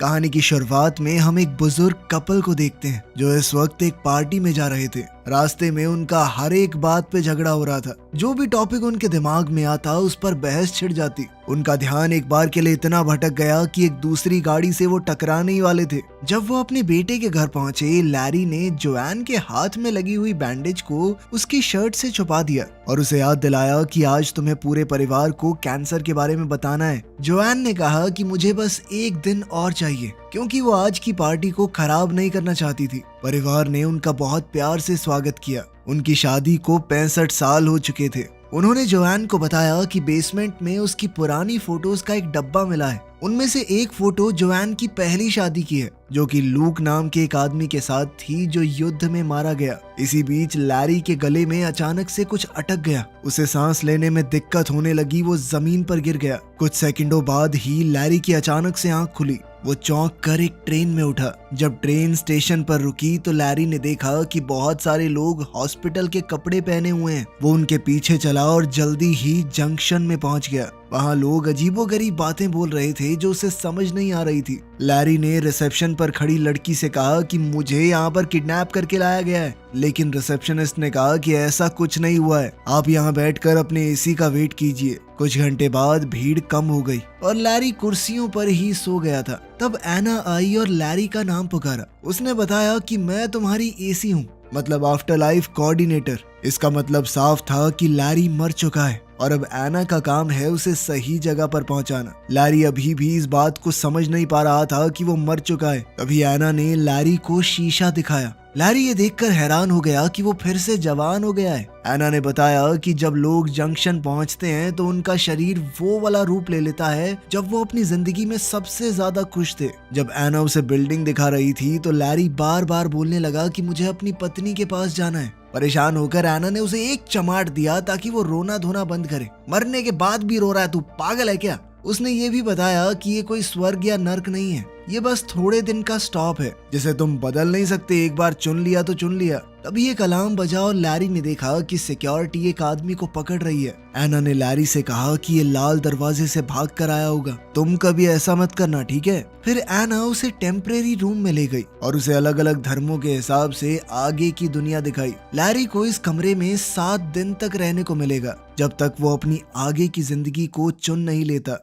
कहानी की शुरुआत में हम एक बुजुर्ग कपल को देखते हैं जो इस वक्त एक पार्टी में जा रहे थे। रास्ते में उनका हर एक बात पे झगड़ा हो रहा था। जो भी टॉपिक उनके दिमाग में आता उस पर बहस छिड़ जाती। उनका ध्यान एक बार के लिए इतना भटक गया कि एक दूसरी गाड़ी से वो टकराने ही वाले थे। जब वो अपने बेटे के घर पहुंचे, लैरी ने जोएन के हाथ में लगी हुई बैंडेज को उसकी शर्ट से छुपा दिया और उसे याद दिलाया कि आज तुम्हें पूरे परिवार को कैंसर के बारे में बताना है। जोएन ने कहा कि मुझे बस एक दिन और चाहिए, क्योंकि वो आज की पार्टी को खराब नहीं करना चाहती थी। परिवार ने उनका बहुत प्यार से स्वागत किया। उनकी शादी को 65 साल हो चुके थे। उन्होंने जोएन को बताया कि बेसमेंट में उसकी पुरानी फोटोज का एक डब्बा मिला है। उनमें से एक फोटो जोएन की पहली शादी की है, जो कि लूक नाम के एक आदमी के साथ थी जो युद्ध में मारा गया। इसी बीच लैरी के गले में अचानक से कुछ अटक गया। उसे सांस लेने में दिक्कत होने लगी। वो जमीन पर गिर गया। कुछ सेकंडों बाद ही लैरी की अचानक से आंख खुली। वो चौंक कर एक ट्रेन में उठा। जब ट्रेन स्टेशन पर रुकी तो लैरी ने देखा कि बहुत सारे लोग हॉस्पिटल के कपड़े पहने हुए हैं। वो उनके पीछे चला और जल्दी ही जंक्शन में पहुंच गया। वहाँ लोग अजीबोगरीब बातें बोल रहे थे जो उसे समझ नहीं आ रही थी। लैरी ने रिसेप्शन पर खड़ी लड़की से कहा कि मुझे यहाँ पर किडनैप करके लाया गया है, लेकिन रिसेप्शनिस्ट ने कहा कि ऐसा कुछ नहीं हुआ है, आप यहाँ बैठकर अपने एसी का वेट कीजिए। कुछ घंटे बाद भीड़ कम हो गई और लैरी कुर्सियों पर ही सो गया था। तब एना आई और लैरी का नाम पुकारा। उसने बताया कि मैं तुम्हारी एसी हूँ, मतलब आफ्टर लाइफ कोऑर्डिनेटर। इसका मतलब साफ था कि लैरी मर चुका है और अब एना का काम है उसे सही जगह पर पहुंचाना। लैरी अभी भी इस बात को समझ नहीं पा रहा था कि वो मर चुका है। तभी एना ने लैरी को शीशा दिखाया। लैरी ये देखकर हैरान हो गया कि वो फिर से जवान हो गया है। एना ने बताया कि जब लोग जंक्शन पहुंचते हैं तो उनका शरीर वो वाला रूप ले लेता है जब वो अपनी जिंदगी में सबसे ज्यादा खुश थे। जब एना उसे बिल्डिंग दिखा रही थी तो लैरी बार बार बोलने लगा कि मुझे अपनी पत्नी के पास जाना है। परेशान होकर एना ने उसे एक चमाट दिया ताकि वो रोना धोना बंद करे। मरने के बाद भी रो रहा है, तू पागल है क्या? उसने ये भी बताया कि ये कोई स्वर्ग या नर्क नहीं है, ये बस थोड़े दिन का स्टॉप है जिसे तुम बदल नहीं सकते। एक बार चुन लिया तो चुन लिया। तभी एक अलार्म बजा और लैरी ने देखा कि सिक्योरिटी एक आदमी को पकड़ रही है। एना ने लैरी से कहा कि ये लाल दरवाजे से भाग कर आया होगा, तुम कभी ऐसा मत करना, ठीक है? फिर एना उसे टेम्परेरी रूम में ले गई और उसे अलग अलग धर्मों के हिसाब से आगे की दुनिया दिखाई। लैरी को इस कमरे में 7 दिन तक रहने को मिलेगा, जब तक वो अपनी आगे की जिंदगी को चुन नहीं लेता।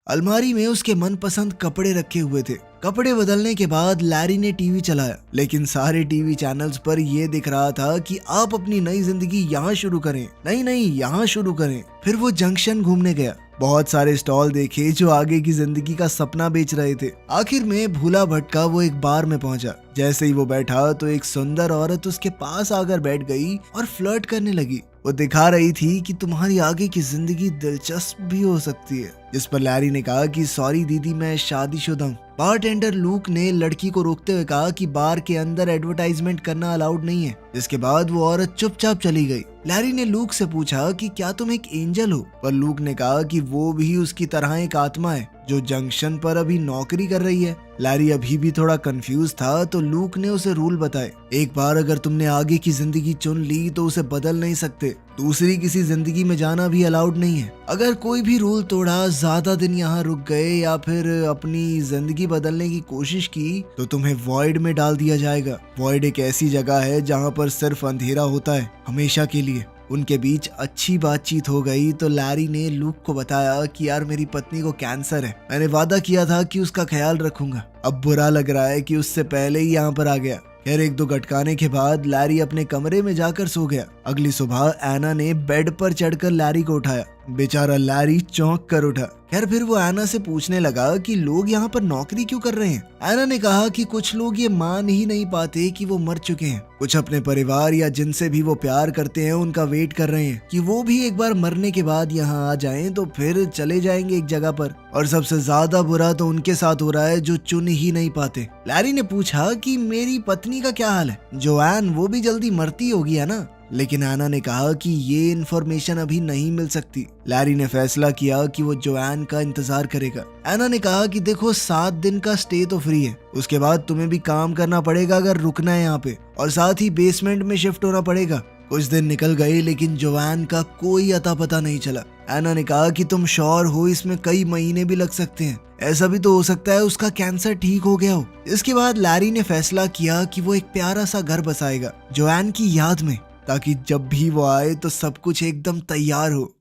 अलमारी में उसके मनपसंद कपड़े रखे हुए थे। कपड़े बदलने के बाद लैरी ने टीवी चलाया, लेकिन सारे टीवी चैनल्स पर यह दिख रहा था कि आप अपनी नई जिंदगी यहाँ शुरू करें, नहीं यहाँ शुरू करें। फिर वो जंक्शन घूमने गया। बहुत सारे स्टॉल देखे जो आगे की जिंदगी का सपना बेच रहे थे। आखिर में भूला भटका वो एक बार में पहुंचा। जैसे ही वो बैठा तो एक सुंदर औरत उसके पास आकर बैठ गई और फ्लर्ट करने लगी। वो दिखा रही थी कि तुम्हारी आगे की जिंदगी दिलचस्प भी हो सकती है। जिस पर लैरी ने कहा कि सॉरी दीदी, मैं शादीशुदा हूँ। बारटेंडर लूक ने लड़की को रोकते हुए कहा कि बार के अंदर एडवर्टाइजमेंट करना अलाउड नहीं है। जिसके बाद वो औरत चुपचाप चली गई। लैरी ने लूक से पूछा कि क्या तुम एक एंजल हो? पर लूक ने कहा कि वो भी उसकी तरह एक आत्मा है जो जंक्शन पर अभी नौकरी कर रही है। लैरी अभी भी थोड़ा कंफ्यूज था तो लूक ने उसे रूल बताए। एक बार अगर तुमने आगे की जिंदगी चुन ली तो उसे बदल नहीं सकते। दूसरी किसी जिंदगी में जाना भी अलाउड नहीं है। अगर कोई भी रूल तोड़ा, ज्यादा दिन यहाँ रुक गए या फिर अपनी जिंदगी बदलने की कोशिश की तो तुम्हें वॉइड में डाल दिया जाएगा। वॉइड एक ऐसी जगह है जहाँ पर सिर्फ अंधेरा होता है, हमेशा के लिए। उनके बीच अच्छी बातचीत हो गई तो लैरी ने लूक को बताया कि यार मेरी पत्नी को कैंसर है, मैंने वादा किया था कि उसका ख्याल रखूंगा। अब बुरा लग रहा है कि उससे पहले ही यहाँ पर आ गया। खैर 1-2 गटकाने के बाद लैरी अपने कमरे में जाकर सो गया। अगली सुबह एना ने बेड पर चढ़कर लैरी को उठाया। बेचारा लैरी चौंक कर उठा। खैर फिर वो एना से पूछने लगा कि लोग यहाँ पर नौकरी क्यों कर रहे हैं। एना ने कहा कि कुछ लोग ये मान ही नहीं पाते कि वो मर चुके हैं। कुछ अपने परिवार या जिनसे भी वो प्यार करते हैं उनका वेट कर रहे हैं कि वो भी एक बार मरने के बाद यहाँ आ जाएं तो फिर चले जाएंगे एक जगह पर। और सबसे ज्यादा बुरा तो उनके साथ हो रहा है जो चुन ही नहीं पाते। लैरी ने पूछा कि मेरी पत्नी का क्या हाल है? जोएन, वो भी जल्दी मरती होगी है ना? लेकिन एना ने कहा कि ये इन्फॉर्मेशन अभी नहीं मिल सकती। लैरी ने फैसला किया कि वो जोएन का इंतजार करेगा। एना ने कहा कि देखो 7 दिन का स्टे तो फ्री है, उसके बाद तुम्हें भी काम करना पड़ेगा अगर रुकना है यहाँ पे, और साथ ही बेसमेंट में शिफ्ट होना पड़ेगा। कुछ दिन निकल गए लेकिन जोआन का कोई अता पता नहीं चला। एना ने कहा कि तुम श्योर हो इसमें कई महीने भी लग सकते हैं, ऐसा भी तो हो सकता है उसका कैंसर ठीक हो गया हो। इसके बाद लैरी ने फैसला किया कि वो एक प्यारा सा घर बसाएगा जोआन की याद में, ताकि जब भी वो आए तो सब कुछ एकदम तैयार हो।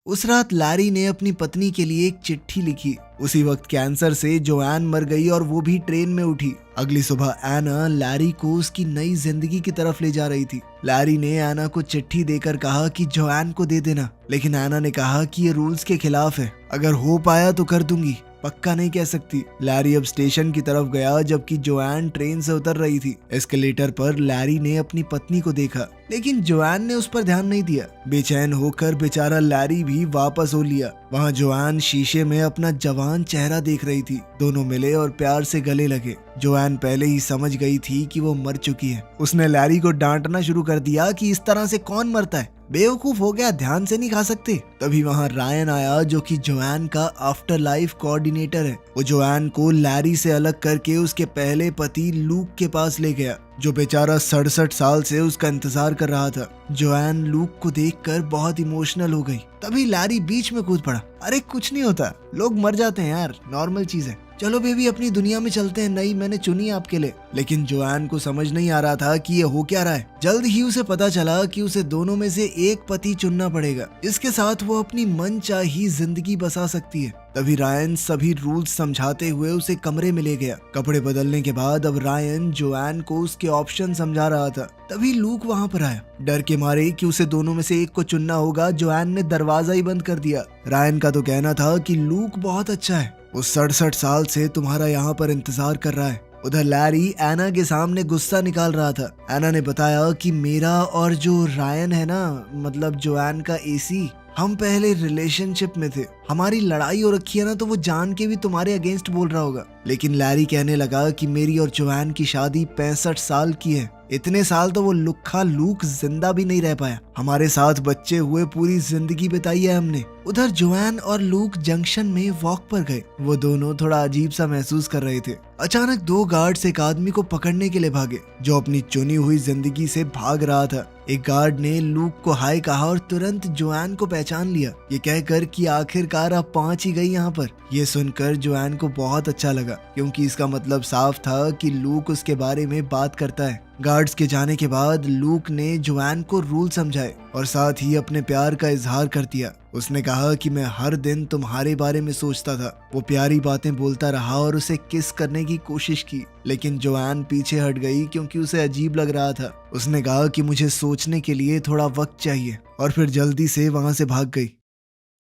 उस रात लैरी ने अपनी पत्नी के लिए एक चिट्ठी लिखी। उसी वक्त कैंसर से जोआन मर गई और वो भी ट्रेन में उठी। अगली सुबह एना लैरी को उसकी नई जिंदगी की तरफ ले जा रही थी। लैरी ने एना को चिट्ठी देकर कहा कि जोआन को दे देना, लेकिन एना ने कहा कि ये रूल्स के खिलाफ है, अगर हो पाया तो कर दूंगी, पक्का नहीं कह सकती। लैरी अब स्टेशन की तरफ गया जबकि जोआन ट्रेन से उतर रही थी। एस्केलेटर पर लैरी ने अपनी पत्नी को देखा, लेकिन जोआन ने उस पर ध्यान नहीं दिया। बेचैन होकर बेचारा लैरी भी वापस हो लिया। वहाँ जोआन शीशे में अपना जवान चेहरा देख रही थी। दोनों मिले और प्यार से गले लगे। जोआन पहले ही समझ गई थी कि वो मर चुकी है। उसने लैरी को डांटना शुरू कर दिया कि इस तरह से कौन मरता है, बेवकूफ हो गया, ध्यान से नहीं खा सकते। तभी वहाँ रायन आया जो कि जोआन का आफ्टर लाइफ कोऑर्डिनेटर है। वो जोआन को लैरी से अलग करके उसके पहले पति लूक के पास ले गया, जो बेचारा 67 साल से उसका इंतजार कर रहा था। जोआन लूक को देखकर बहुत इमोशनल हो गई। तभी लैरी बीच में कूद पड़ा। अरे कुछ नहीं होता, लोग मर जाते हैं यार, नॉर्मल चीज है, चलो बेबी अपनी दुनिया में चलते हैं, नई मैंने चुनी आपके लिए। लेकिन जोआन को समझ नहीं आ रहा था कि ये हो क्या रहा है। जल्द ही उसे पता चला कि उसे दोनों में से एक पति चुनना पड़ेगा, जिसके साथ वो अपनी मनचाही जिंदगी बसा सकती है। तभी रायन सभी रूल्स समझाते हुए उसे कमरे में ले गया। कपड़े बदलने के बाद अब रायन जोआन को उसके ऑप्शन समझा रहा था। तभी लूक वहाँ पर आया। डर के मारे कि उसे दोनों में से एक को चुनना होगा, जोआन ने दरवाजा ही बंद कर दिया। रायन का तो कहना था कि लूक बहुत अच्छा है, वो 67 साल से तुम्हारा यहाँ पर इंतजार कर रहा है। उधर लैरी एना के सामने गुस्सा निकाल रहा था। एना ने बताया कि मेरा और जो रायन है ना, मतलब जोआन का एसी, हम पहले रिलेशनशिप में थे, हमारी लड़ाई हो रखी है ना, तो वो जान के भी तुम्हारे अगेंस्ट बोल रहा होगा। लेकिन लैरी कहने लगा कि मेरी और जोआन की शादी 65 साल की है, इतने साल तो वो लुक्खा लूक जिंदा भी नहीं रह पाया, हमारे साथ बच्चे हुए पूरी जिंदगी बिताई है हमने। उधर जोआन और लूक जंक्शन में वॉक पर गए। वो दोनों थोड़ा अजीब सा महसूस कर रहे थे। अचानक 2 गार्ड्स एक आदमी को पकड़ने के लिए भागे, जो अपनी चुनी हुई जिंदगी से भाग रहा था। एक गार्ड ने लूक को हाय कहा और तुरंत जोआन को पहचान लिया, ये कहकर कि आखिरकार आप पहुंच ही गई यहाँ पर। ये सुनकर जोआन को बहुत अच्छा लगा, क्योंकि इसका मतलब साफ था कि लूक उसके बारे में बात करता है। गार्ड्स के जाने के बाद लूक ने जोआन को रूल समझाए और साथ ही अपने प्यार का इजहार कर दिया। उसने कहा कि मैं हर दिन तुम्हारे बारे में सोचता था। वो प्यारी बातें बोलता रहा और उसे किस करने की कोशिश की, लेकिन जोआन पीछे हट गई क्योंकि उसे अजीब लग रहा था। उसने कहा कि मुझे सोचने के लिए थोड़ा वक्त चाहिए और फिर जल्दी से वहां से भाग गई।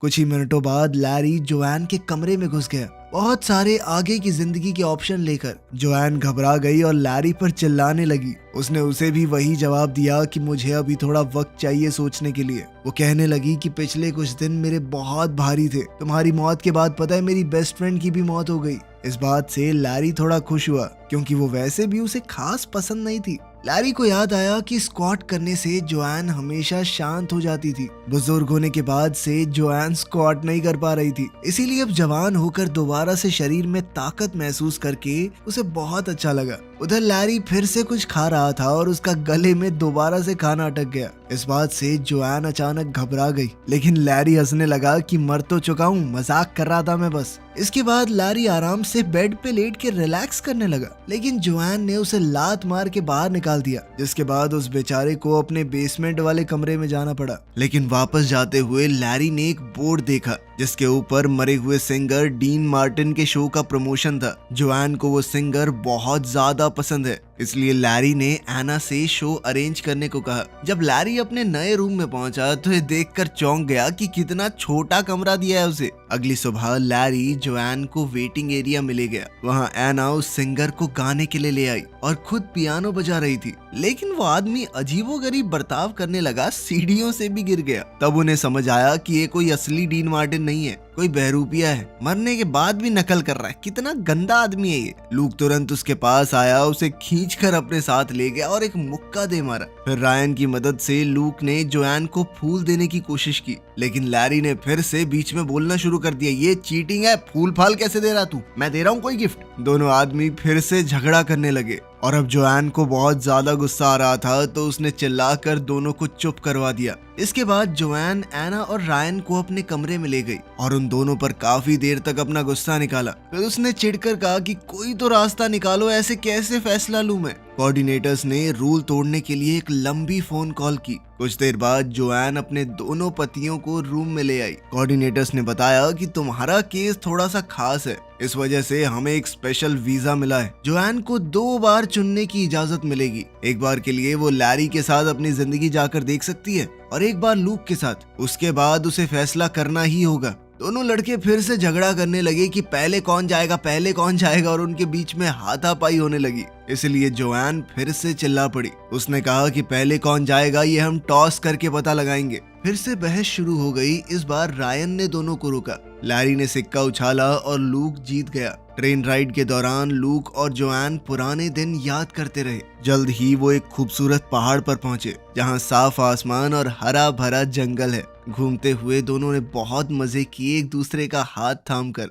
कुछ ही मिनटों बाद लैरी जोआन के कमरे में घुस गया, बहुत सारे आगे की जिंदगी के ऑप्शन लेकर। जोआन घबरा गई और लैरी पर चिल्लाने लगी। उसने उसे भी वही जवाब दिया कि मुझे अभी थोड़ा वक्त चाहिए सोचने के लिए। वो कहने लगी कि पिछले कुछ दिन मेरे बहुत भारी थे, तुम्हारी मौत के बाद पता है मेरी बेस्ट फ्रेंड की भी मौत हो गई। इस बात से लैरी थोड़ा खुश हुआ, क्योंकि वो वैसे भी उसे खास पसंद नहीं थी। लैरी को याद आया कि स्क्वाट करने से जोआन हमेशा शांत हो जाती थी। बुजुर्ग होने के बाद से जोआन स्क्वाट नहीं कर पा रही थी, इसीलिए अब जवान होकर दोबारा से शरीर में ताकत महसूस करके उसे बहुत अच्छा लगा। उधर लैरी फिर से कुछ खा रहा था और उसका गले में दोबारा से खाना अटक गया। इस बात से जोआन अचानक घबरा गई, लेकिन लैरी हंसने लगा कि मर तो चुका हूँ, मजाक कर रहा था मैं बस। इसके बाद लैरी आराम से बेड पे लेट के रिलैक्स करने लगा, लेकिन जोआन ने उसे लात मार के बाहर निकाल दिया, जिसके बाद उस बेचारे को अपने बेसमेंट वाले कमरे में जाना पड़ा। लेकिन वापस जाते हुए लैरी ने एक बोर्ड देखा, जिसके ऊपर मरे हुए सिंगर डीन मार्टिन के शो का प्रमोशन था। जोआन को वो सिंगर बहुत ज्यादा पसंद है, इसलिए लैरी ने एना से शो अरेंज करने को कहा। जब लैरी अपने नए रूम में पहुंचा तो ये देखकर चौंक गया कि कितना छोटा कमरा दिया है उसे। अगली सुबह लैरी जोआन को वेटिंग एरिया में ले गया। वहाँ एना उस सिंगर को गाने के लिए ले आई और खुद पियानो बजा रही थी, लेकिन वो आदमी अजीबोगरीब बर्ताव करने लगा, सीढ़ियों से भी गिर गया। तब उन्हें समझ आया कि ये कोई असली डीन मार्टिन नहीं है, कोई बहरूपिया है, मरने के बाद भी नकल कर रहा है। कितना गंदा आदमी है ये। लूक तुरंत उसके पास आया, उसे खींचकर अपने साथ ले गया और एक मुक्का दे मारा। फिर रायन की मदद से लूक ने जोआन को फूल देने की कोशिश की, लेकिन लैरी ने फिर से बीच में बोलना शुरू कर दिया, ये चीटिंग है, फूल फाल कैसे दे रहा तू, मैं दे रहा हूँ कोई गिफ्ट। दोनों आदमी फिर से झगड़ा करने लगे। और अब जोआन को बहुत ज्यादा गुस्सा आ रहा था तो उसने चिल्लाकर दोनों को चुप करवा दिया। इसके बाद जोआन एना और रायन को अपने कमरे में ले गई और उन दोनों पर काफी देर तक अपना गुस्सा निकाला। फिर उसने चिढ़कर कहा कि कोई तो रास्ता निकालो, ऐसे कैसे फैसला लूं मैं। कोऑर्डिनेटर्स ने रूल तोड़ने के लिए एक लंबी फोन कॉल की। कुछ देर बाद जोआन अपने दोनों पतियों को रूम में ले आई। कोऑर्डिनेटर्स ने बताया कि तुम्हारा केस थोड़ा सा खास है, इस वजह से हमें एक स्पेशल वीजा मिला है। जोआन को 2 बार चुनने की इजाजत मिलेगी। एक बार के लिए वो लैरी के साथ अपनी जिंदगी जाकर देख सकती है और एक बार लूक के साथ। उसके बाद उसे फैसला करना ही होगा। दोनों लड़के फिर से झगड़ा करने लगे कि पहले कौन जाएगा और उनके बीच में हाथापाई होने लगी। इसलिए जोआन फिर से चिल्ला पड़ी। उसने कहा कि पहले कौन जाएगा ये हम टॉस करके पता लगाएंगे। फिर से बहस शुरू हो गई। इस बार रायन ने दोनों को रोका। लैरी ने सिक्का उछाला और लूक जीत गया। ट्रेन राइड के दौरान लूक और जोआन पुराने दिन याद करते रहे। जल्द ही वो एक खूबसूरत पहाड़ पर पहुंचे जहां साफ आसमान और हरा भरा जंगल है। घूमते हुए दोनों ने बहुत मजे किए एक दूसरे का हाथ थामकर।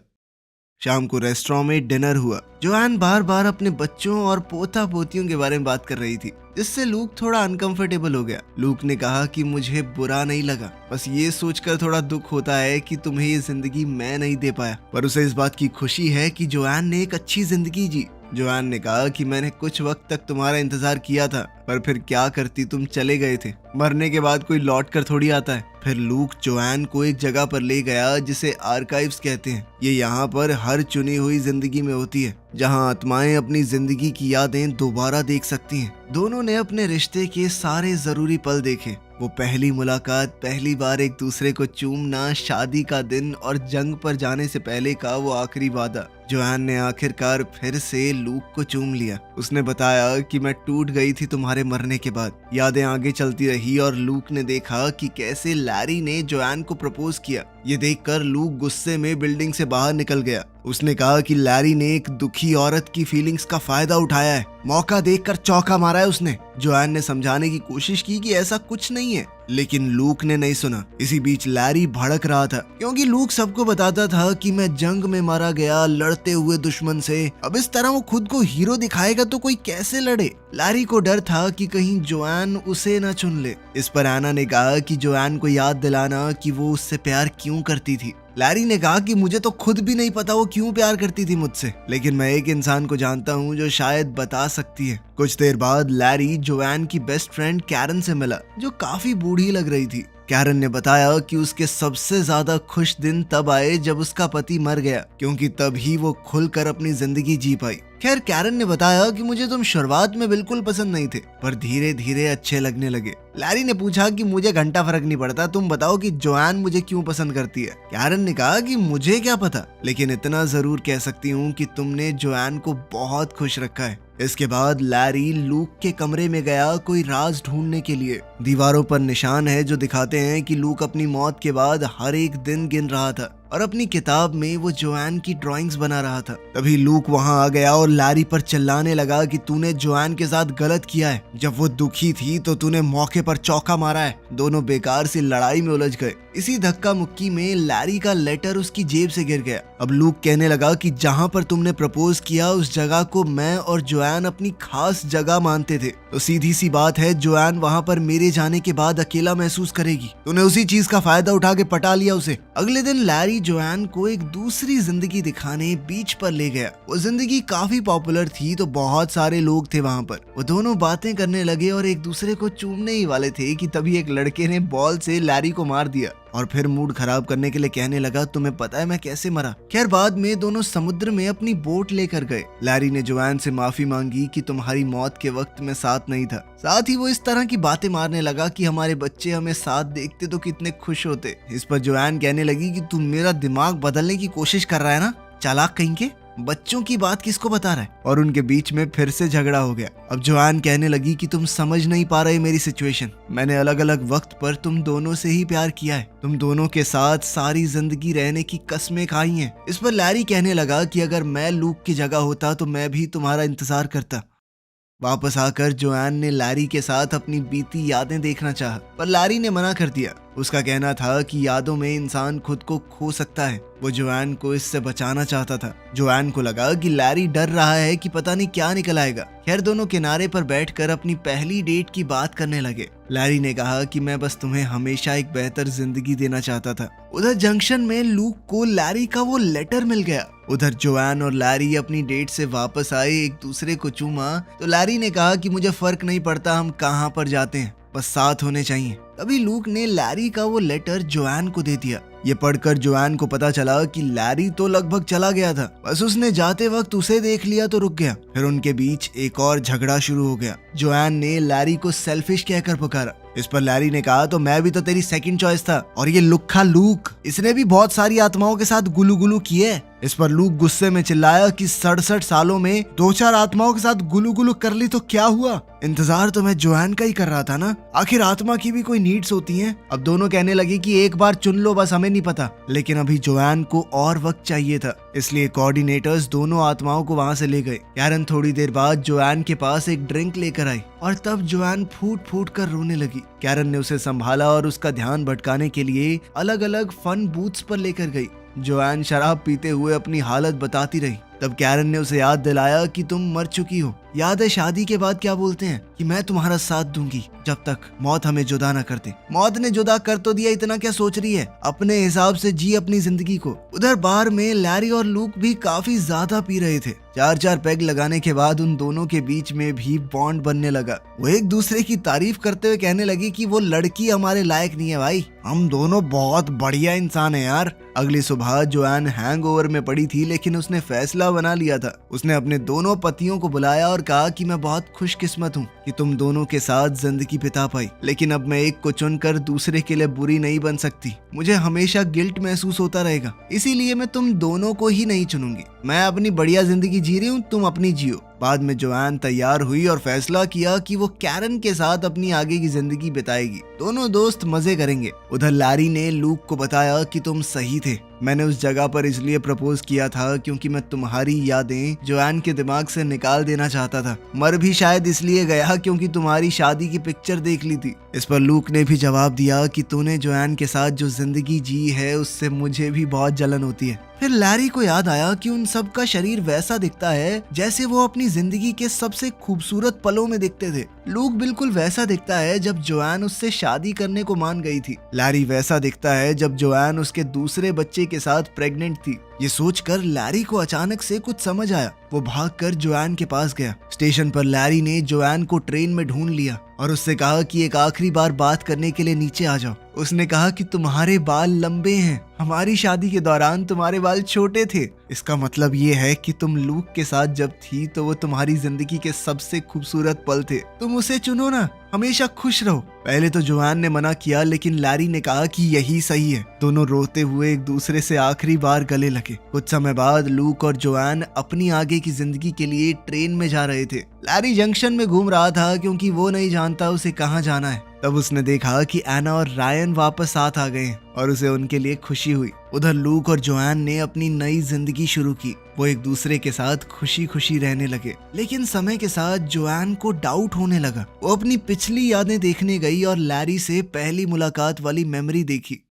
शाम को रेस्टोरेंट में डिनर हुआ। जोआन बार बार अपने बच्चों और पोता पोतियों के बारे में बात कर रही थी, जिससे लूक थोड़ा अनकंफर्टेबल हो गया। लूक ने कहा कि मुझे बुरा नहीं लगा, बस ये सोचकर थोड़ा दुख होता है कि तुम्हें ये जिंदगी मैं नहीं दे पाया। पर उसे इस बात की खुशी है कि जोआन ने एक अच्छी जिंदगी जी। जोआन ने कहा कि मैंने कुछ वक्त तक तुम्हारा इंतजार किया था, पर फिर क्या करती, तुम चले गए थे। मरने के बाद कोई लौट कर थोड़ी आता है। फिर लूक जोआन को एक जगह पर ले गया जिसे आर्काइव्स कहते हैं। ये यहाँ पर हर चुनी हुई जिंदगी में होती है, जहाँ आत्माएं अपनी जिंदगी की यादें दोबारा देख सकती हैं। दोनों ने अपने रिश्ते के सारे जरूरी पल देखे। वो पहली मुलाकात, पहली बार एक दूसरे को चूमना, शादी का दिन और जंग पर जाने से पहले का वो आखिरी वादा। जोआन ने आखिरकार फिर से लूक को चूम लिया। उसने बताया कि मैं टूट गई थी तुम्हारे मरने के बाद। यादें आगे चलती रही और लूक ने देखा कि कैसे लैरी ने जोआन को प्रपोज किया। ये देखकर लूक गुस्से में बिल्डिंग से बाहर निकल गया। उसने कहा कि लैरी ने एक दुखी औरत की फीलिंग्स का फायदा उठाया है, मौका देखकर चौका मारा है उसने। जोआन ने समझाने की कोशिश की कि ऐसा कुछ नहीं है, लेकिन लूक ने नहीं सुना। इसी बीच लैरी भड़क रहा था, क्योंकि लूक सबको बताता था कि मैं जंग में मारा गया लड़ते हुए दुश्मन से। अब इस तरह वो खुद को हीरो दिखाएगा तो कोई कैसे लड़े। लैरी को डर था कि कहीं जोआन उसे न चुन ले। इस पर एना ने कहा कि जोआन को याद दिलाना कि वो उससे प्यार क्यों करती थी। लैरी ने कहा कि मुझे तो खुद भी नहीं पता वो क्यों प्यार करती थी मुझसे, लेकिन मैं एक इंसान को जानता हूँ जो शायद बता सकती है। कुछ देर बाद लैरी जोआन की बेस्ट फ्रेंड कैरन से मिला, जो काफी बूढ़ी लग रही थी। कैरन ने बताया कि उसके सबसे ज्यादा खुश दिन तब आए जब उसका पति मर गया, क्योंकि तभी वो खुलकर अपनी जिंदगी जी पाई। खैर, कैरन ने बताया कि मुझे तुम शुरुआत में बिल्कुल पसंद नहीं थे, पर धीरे धीरे अच्छे लगने लगे। लैरी ने पूछा कि मुझे घंटा फर्क नहीं पड़ता, तुम बताओ कि जोआन मुझे क्यों पसंद करती है। कैरन ने कहा कि मुझे क्या पता, लेकिन इतना जरूर कह सकती हूँ कि तुमने जोआन को बहुत खुश रखा है। इसके बाद लैरी लूक के कमरे में गया कोई राज ढूंढने के लिए। दीवारों पर निशान है जो दिखाते हैं कि लूक अपनी मौत के बाद हर एक दिन गिन रहा था और अपनी किताब में वो जोआन की ड्राइंग्स बना रहा था। तभी लूक वहां आ गया और लैरी पर चिल्लाने लगा कि तूने जोआन के साथ गलत किया है। जब वो दुखी थी तो तूने मौके पर चौका मारा है। दोनों बेकार सी लड़ाई में उलझ गए। इसी धक्का मुक्की में लैरी का लेटर उसकी जेब से गिर गया। अब लूक कहने लगा कि जहां पर तुमने प्रपोज किया उस जगह को मैं और जोआन अपनी खास जगह मानते थे, तो सीधी सी बात है जोआन वहां पर मेरे जाने के बाद अकेला महसूस करेगी। तूने उसी चीज का फायदा उठा के पटा लिया उसे। अगले दिन लैरी जोआन को एक दूसरी जिंदगी दिखाने बीच पर ले गया। वो जिंदगी काफी पॉपुलर थी, तो बहुत सारे लोग थे वहां पर। वो दोनों बातें करने लगे और एक दूसरे को चूमने ही वाले थे कि तभी एक लड़के ने बॉल से लैरी को मार दिया और फिर मूड खराब करने के लिए कहने लगा, तुम्हें पता है मैं कैसे मरा। खैर, बाद में दोनों समुद्र में अपनी बोट लेकर गए। लैरी ने जोआन से माफी मांगी कि तुम्हारी मौत के वक्त मैं साथ नहीं था। साथ ही वो इस तरह की बातें मारने लगा कि हमारे बच्चे हमें साथ देखते तो कितने खुश होते। इस पर जोआन कहने लगी कि तुम मेरा दिमाग बदलने की कोशिश कर रहा है ना, चालाक कहीं के, बच्चों की बात किसको बता रहा है। और उनके बीच में फिर से झगड़ा हो गया। अब जोआन कहने लगी कि तुम समझ नहीं पा रहे मेरी सिचुएशन। मैंने अलग अलग वक्त पर तुम दोनों से ही प्यार किया है। तुम दोनों के साथ सारी जिंदगी रहने की कसमें खाई हैं। इस पर लैरी कहने लगा कि अगर मैं लूक की जगह होता तो मैं भी तुम्हारा इंतजार करता। वापस आकर जोआन ने लैरी के साथ अपनी बीती यादें देखना चाहा, पर लैरी ने मना कर दिया। उसका कहना था कि यादों में इंसान खुद को खो सकता है। वो जोआन को इससे बचाना चाहता था। जोआन को लगा कि लैरी डर रहा है कि पता नहीं क्या निकल आएगा। खैर दोनों किनारे पर बैठकर अपनी पहली डेट की बात करने लगे। लैरी ने कहा कि मैं बस तुम्हें हमेशा एक बेहतर जिंदगी देना चाहता था। उधर जंक्शन में लूक को लैरी का वो लेटर मिल गया। उधर जोआन और लैरी अपनी डेट से वापस आए, एक दूसरे को चूमा तो लैरी ने कहा कि मुझे फर्क नहीं पड़ता हम कहाँ पर जाते हैं, बस साथ होने चाहिए। तभी लूक ने लैरी का वो लेटर जोआन को दे दिया। ये पढ़कर जोआन को पता चला कि लैरी तो लगभग चला गया था, बस उसने जाते वक्त उसे देख लिया तो रुक गया। फिर उनके बीच एक और झगड़ा शुरू हो गया। जोआन ने लैरी को सेल्फिश कहकर पुकारा। इस पर लैरी ने कहा तो मैं भी तो तेरी सेकंड चॉइस था, और ये लुक्खा लूक, इसने भी बहुत सारी आत्माओं के साथ गुलू गुलू किए। इस पर लूक गुस्से में चिल्लाया कि 67 सालों में 2-4 आत्माओं के साथ गुलू गुलू कर ली तो क्या हुआ, इंतजार तो मैं जोआन का ही कर रहा था ना, आखिर आत्मा की भी कोई नीड्स होती हैं। अब दोनों कहने लगे कि एक बार चुन लो, बस हमें नहीं पता। लेकिन अभी जोआन को और वक्त चाहिए था, इसलिए कोऑर्डिनेटर्स दोनों आत्माओं को वहां से ले गए। कैरन थोड़ी देर बाद जोआन के पास एक ड्रिंक लेकर आई और तब जोआन फूट फूट कर रोने लगी। कैरन ने उसे संभाला और उसका ध्यान भटकाने के लिए अलग अलग फन बूथ्स पर लेकर गई। जोआन शराब पीते हुए अपनी हालत बताती रही। तब कैरन ने उसे याद दिलाया कि तुम मर चुकी हो। याद है शादी के बाद क्या बोलते हैं कि मैं तुम्हारा साथ दूंगी जब तक मौत हमें जुदा न कर दे। मौत ने जुदा कर तो दिया, इतना क्या सोच रही है, अपने हिसाब से जी अपनी जिंदगी को। उधर बार में लैरी और लूक भी काफी ज्यादा पी रहे थे। 4-4 पैग लगाने के बाद उन दोनों के बीच में भी बॉन्ड बनने लगा। वो एक दूसरे की तारीफ करते हुए कहने लगी कि वो लड़की हमारे लायक नहीं है भाई, हम दोनों बहुत बढ़िया इंसान है यार। अगली सुबह जोआन हैंगओवर में पड़ी थी, लेकिन उसने फैसला बना लिया था। उसने अपने दोनों पतियों को बुलाया और कहा कि मैं बहुत खुशकिस्मत हूँ कि तुम दोनों के साथ जिंदगी बिता पाई, लेकिन अब मैं एक को चुनकर दूसरे के लिए बुरी नहीं बन सकती। मुझे हमेशा गिल्ट महसूस होता रहेगा, इसीलिए मैं तुम दोनों को ही नहीं चुनूंगी। मैं अपनी बढ़िया जिंदगी जी रही हूँ, तुम अपनी जियो। बाद में जोआन तैयार हुई और फैसला किया कि वो कैरन के साथ अपनी आगे की जिंदगी बिताएगी। दोनों दोस्त मजे करेंगे। उधर लैरी ने लूक को बताया कि तुम सही थे, मैंने उस जगह पर इसलिए प्रपोज किया था क्योंकि मैं तुम्हारी यादें जोआन के दिमाग से निकाल देना चाहता था। मर भी शायद इसलिए गया क्योंकि तुम्हारी शादी की पिक्चर देख ली थी। इस पर लूक ने भी जवाब दिया कि तूने जोआन के साथ जो जिंदगी जी है उससे मुझे भी बहुत जलन होती है। फिर लैरी को याद आया कि उन सब का शरीर वैसा दिखता है जैसे वो अपनी जिंदगी के सबसे खूबसूरत पलों में दिखते थे। लूक बिल्कुल वैसा दिखता है जब जोआन उससे शादी करने को मान गई थी। लैरी वैसा दिखता है जब जोआन उसके दूसरे बच्चे के साथ प्रेग्नेंट थी। ये सोचकर लैरी को अचानक से कुछ समझ आया। वो भागकर जोआन के पास गया। स्टेशन पर लैरी ने जोआन को ट्रेन में ढूंढ लिया और उससे कहा कि एक आखिरी बार बात करने के लिए नीचे आ जाओ। उसने कहा कि तुम्हारे बाल लंबे हैं, हमारी शादी के दौरान तुम्हारे बाल छोटे थे। इसका मतलब ये है कि तुम लूक के साथ जब थी तो वो तुम्हारी जिंदगी के सबसे खूबसूरत पल थे। तुम उसे चुनो ना, हमेशा खुश रहो। पहले तो जोआन ने मना किया, लेकिन लैरी ने कहा कि यही सही है। दोनों रोते हुए एक दूसरे से आखिरी बार गले लगे। कुछ समय बाद लूक और जोआन अपनी आगे की जिंदगी के लिए ट्रेन में जा रहे थे। लैरी जंक्शन में घूम रहा था क्योंकि वो नहीं जानता उसे कहाँ जाना है। तब उसने देखा कि एना और रायन वापस साथ आ गए और उसे उनके लिए खुशी हुई। उधर लूक और जोआन ने अपनी नई जिंदगी शुरू की। वो एक दूसरे के साथ खुशी खुशी रहने लगे। लेकिन समय के साथ जोआन को डाउट होने लगा। वो अपनी पिछली यादें देखने गई और लैरी से पहली मुलाकात वाली मेमोरी देखी।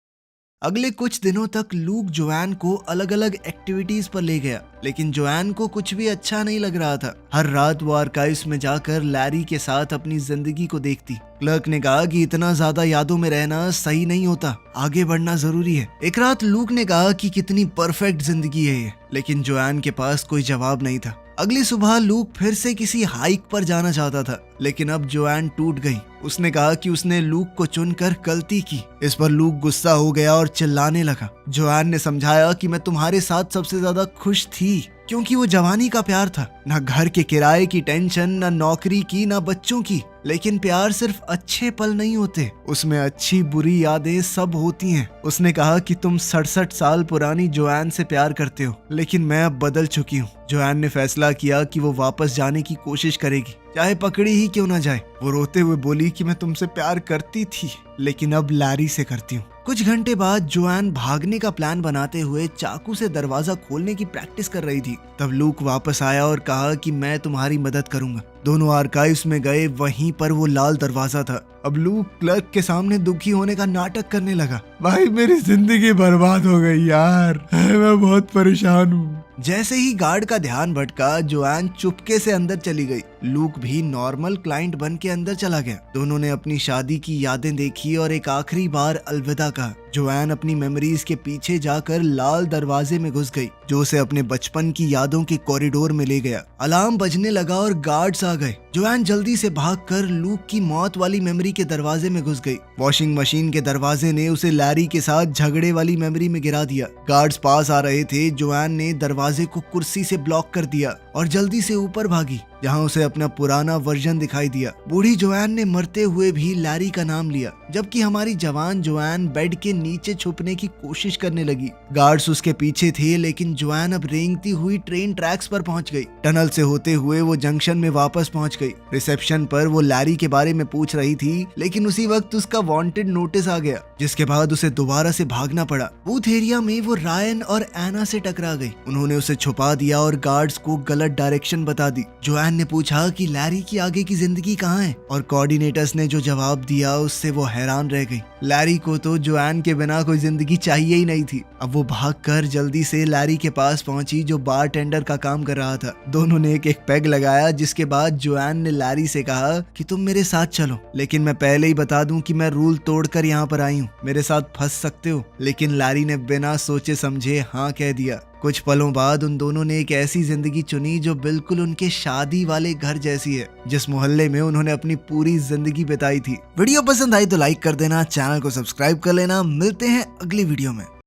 अगले कुछ दिनों तक लूक जोआन को अलग अलग एक्टिविटीज पर ले गया, लेकिन जोआन को कुछ भी अच्छा नहीं लग रहा था। हर रात वो आर्काइव्स में जाकर लैरी के साथ अपनी जिंदगी को देखती। क्लर्क ने कहा कि इतना ज्यादा यादों में रहना सही नहीं होता, आगे बढ़ना जरूरी है। एक रात लूक ने कहा कि कितनी परफेक्ट जिंदगी है ये, लेकिन जोआन के पास कोई जवाब नहीं था। अगली सुबह लूक फिर से किसी हाइक पर जाना चाहता था, लेकिन अब जोआन टूट गई। उसने कहा कि उसने लूक को चुनकर गलती की। इस पर लूक गुस्सा हो गया और चिल्लाने लगा। जोआन ने समझाया कि मैं तुम्हारे साथ सबसे ज्यादा खुश थी क्योंकि वो जवानी का प्यार था, ना घर के किराए की टेंशन, ना नौकरी की, ना बच्चों की। लेकिन प्यार सिर्फ अच्छे पल नहीं होते, उसमें अच्छी बुरी यादें सब होती हैं। उसने कहा कि तुम 67 साल पुरानी जोआन से प्यार करते हो, लेकिन मैं अब बदल चुकी हूँ। जोआन ने फैसला किया कि वो वापस जाने की कोशिश करेगी, चाहे पकड़ी ही क्यों ना जाए। वो रोते हुए बोली कि मैं तुमसे प्यार करती थी, लेकिन अब लैरी से करती हूँ। कुछ घंटे बाद जोआन भागने का प्लान बनाते हुए चाकू से दरवाजा खोलने की प्रैक्टिस कर रही थी। तब लूक वापस आया और कहा कि मैं तुम्हारी मदद करूंगा। दोनों आर्काइव्स में गए, वहीं पर वो लाल दरवाजा था। अब लूक क्लर्क के सामने दुखी होने का नाटक करने लगा। भाई मेरी जिंदगी बर्बाद हो गई यार, मैं बहुत परेशान हूँ। जैसे ही गार्ड का ध्यान भटका, जोआन चुपके से अंदर चली गई। लूक भी नॉर्मल क्लाइंट बन के अंदर चला गया। दोनों ने अपनी शादी की यादें देखी और एक आखिरी बार अलविदा कहा। जोआन अपनी मेमोरीज के पीछे जाकर लाल दरवाजे में घुस गई, जो उसे अपने बचपन की यादों के कॉरिडोर में ले गया। अलार्म बजने लगा और गार्ड्स आ गए। जोआन जल्दी से भागकर लूक की मौत वाली मेमोरी के दरवाजे में घुस गई। वॉशिंग मशीन के दरवाजे ने उसे लैरी के साथ झगड़े वाली मेमोरी में गिरा दिया। गार्ड्स पास आ रहे थे। जोआन ने दरवाजे को कुर्सी से ब्लॉक कर दिया और जल्दी से ऊपर भागी, जहां उसे अपना पुराना वर्जन दिखाई दिया। बूढ़ी जोआन ने मरते हुए भी लैरी का नाम लिया, जबकि हमारी जवान जोआन बेड के नीचे छुपने की कोशिश करने लगी। गार्ड्स उसके पीछे थे, लेकिन जोआन अब रेंगती हुई ट्रेन ट्रैक्स पर पहुंच गई। टनल से होते हुए वो जंक्शन में वापस पहुंच गई। रिसेप्शन पर वो लैरी के बारे में पूछ रही थी, लेकिन उसी वक्त उसका वांटेड नोटिस आ गया, जिसके बाद उसे दोबारा से भागना पड़ा। बूथ एरिया में वो रायन और एना से टकरा गई। उन्होंने उसे छुपा दिया और गार्ड्स को गलत डायरेक्शन बता दी। जोआन ने पूछा कि लैरी की आगे की जिंदगी कहाँ है, और कोऑर्डिनेटर्स ने जो जवाब दिया उससे वो हैरान रह गई। लैरी को तो जोआन के बिना कोई जिंदगी चाहिए ही नहीं थी। अब वो भागकर जल्दी से लैरी के पास पहुंची, जो बारटेंडर का काम कर रहा था। दोनों ने एक पेग लगाया, जिसके बाद जोआन ने लैरी से कहा कि तुम मेरे साथ चलो, लेकिन मैं पहले ही बता दूं कि मैं रूल तोड़कर यहाँ पर आई हूँ, मेरे साथ फंस सकते हो। लेकिन लैरी ने बिना सोचे समझे हाँ कह दिया। कुछ पलों बाद उन दोनों ने एक ऐसी जिंदगी चुनी जो बिल्कुल उनके शादी वाले घर जैसी है, जिस मोहल्ले में उन्होंने अपनी पूरी जिंदगी बिताई थी। वीडियो पसंद आई तो लाइक कर देना, चैनल को सब्सक्राइब कर लेना। मिलते हैं अगली वीडियो में।